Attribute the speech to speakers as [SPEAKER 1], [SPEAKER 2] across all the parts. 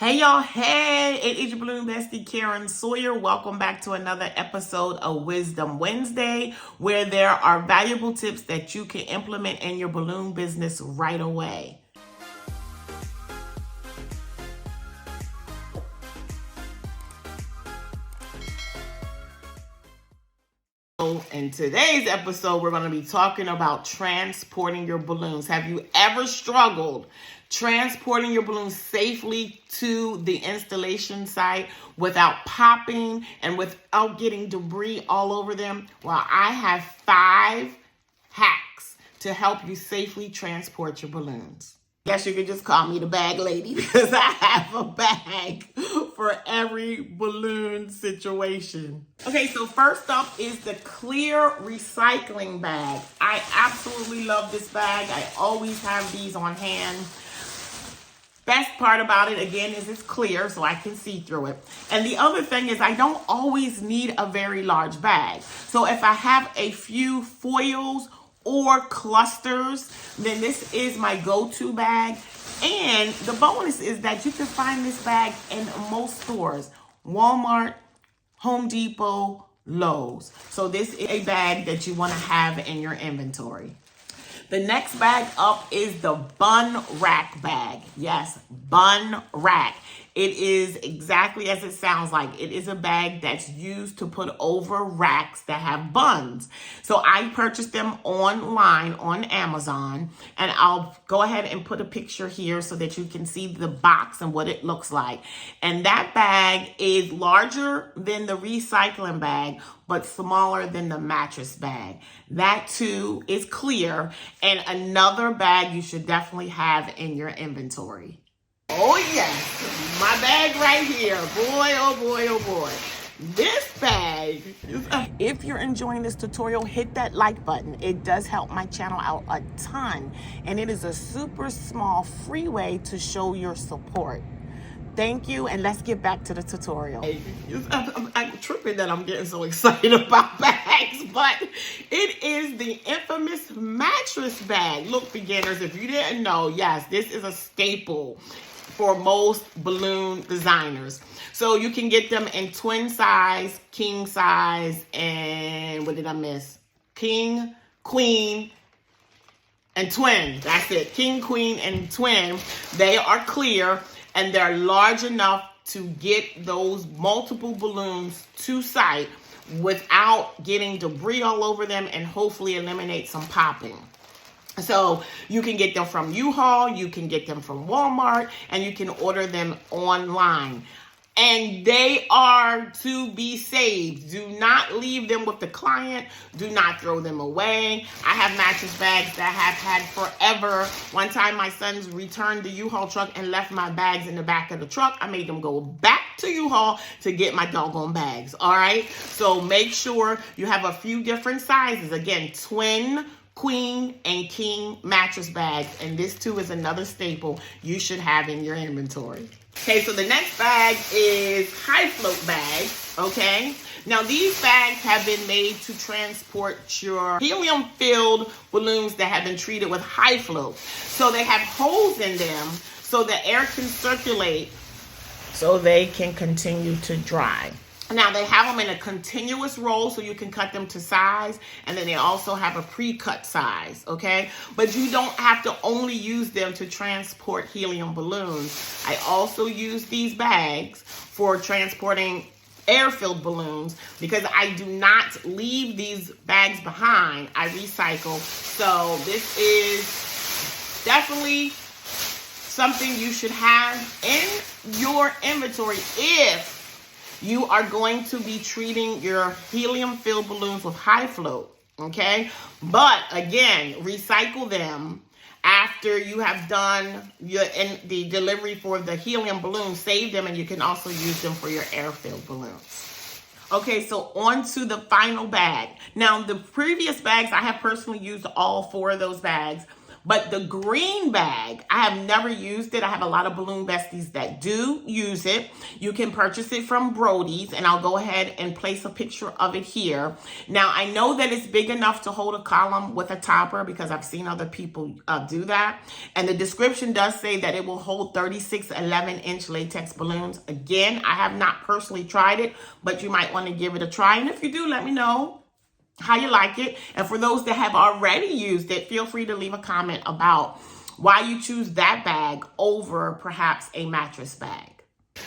[SPEAKER 1] Hey y'all, hey, it is your balloon bestie Karen Sawyer. Welcome back to another episode of Wisdom Wednesday, where there are valuable tips that you can implement in your balloon business right away. In today's episode, we're going to be talking about transporting your balloons. Have you ever struggled transporting your balloons safely to the installation site without popping and without getting debris all over them? Well, I have 5 hacks to help you safely transport your balloons. Guess you could just call me the bag lady because I have a bag for every balloon situation. Okay, so first up is the clear recycling bag. I absolutely love this bag. I always have these on hand. Best part about it, again, is it's clear so I can see through it. And the other thing is I don't always need a very large bag. So if I have a few foils or clusters, then this is my go-to bag. And the bonus is that you can find this bag in most stores: Walmart, Home Depot, Lowe's. So this is a bag that you want to have in your inventory. The next bag up is the Bun Rack Bag. Yes, Bun Rack. It is exactly as it sounds like. It is a bag that's used to put over racks that have buns. So I purchased them online on Amazon, and I'll go ahead and put a picture here so that you can see the box and what it looks like. And that bag is larger than the recycling bag, but smaller than the mattress bag. That too is clear, and another bag you should definitely have in your inventory. Oh yes, my bag right here. Boy, oh boy, oh boy. This bag, if you're enjoying this tutorial, hit that like button. It does help my channel out a ton, and it is a super small free way to show your support. Thank you, and let's get back to the tutorial. I'm tripping that I'm getting so excited about bags, but it is the infamous mattress bag. Look, beginners, if you didn't know, yes, this is a staple for most balloon designers. So you can get them in twin size, king size, and what did I miss? King, queen, and twin. That's it. King, queen, and twin. They are clear, and they're large enough to get those multiple balloons to site without getting debris all over them, and hopefully eliminate some popping. So you can get them from U-Haul, you can get them from Walmart, and you can order them online. And they are to be saved. Do not leave them with the client. Do not throw them away. I have mattress bags that I have had forever. One time my sons returned the U-Haul truck and left my bags in the back of the truck. I made them go back to U-Haul to get my doggone bags. All right? So make sure you have a few different sizes. Again, twin, queen, and king mattress bags. And this too is another staple you should have in your inventory. Okay, so the next bag is high float bags, okay? Now these bags have been made to transport your helium-filled balloons that have been treated with high float. So they have holes in them so the air can circulate so they can continue to dry. Now they have them in a continuous roll so you can cut them to size, and then they also have a pre-cut size, okay? But you don't have to only use them to transport helium balloons. I also use these bags for transporting air-filled balloons because I do not leave these bags behind. I recycle. So this is definitely something you should have in your inventory if you are going to be treating your helium-filled balloons with high float, okay? But again, recycle them after you have done the delivery for the helium balloons. Save them, and you can also use them for your air-filled balloons. Okay, so on to the final bag. Now, the previous bags, I have personally used all 4 of those bags. But the green bag, I have never used it. I have a lot of balloon besties that do use it. You can purchase it from Blvd, and I'll go ahead and place a picture of it here. Now, I know that it's big enough to hold a column with a topper because I've seen other people do that. And the description does say that it will hold 36 11-inch latex balloons. Again, I have not personally tried it, but you might want to give it a try. And if you do, let me know how you like it. And for those that have already used it, feel free to leave a comment about why you choose that bag over perhaps a mattress bag.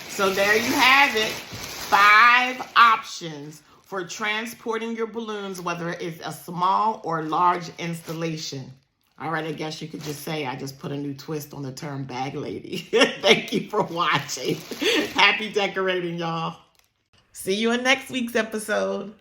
[SPEAKER 1] So there you have it. 5 options for transporting your balloons, whether it's a small or large installation. All right, I guess you could just say I just put a new twist on the term bag lady. Thank you for watching. Happy decorating, y'all. See you in next week's episode.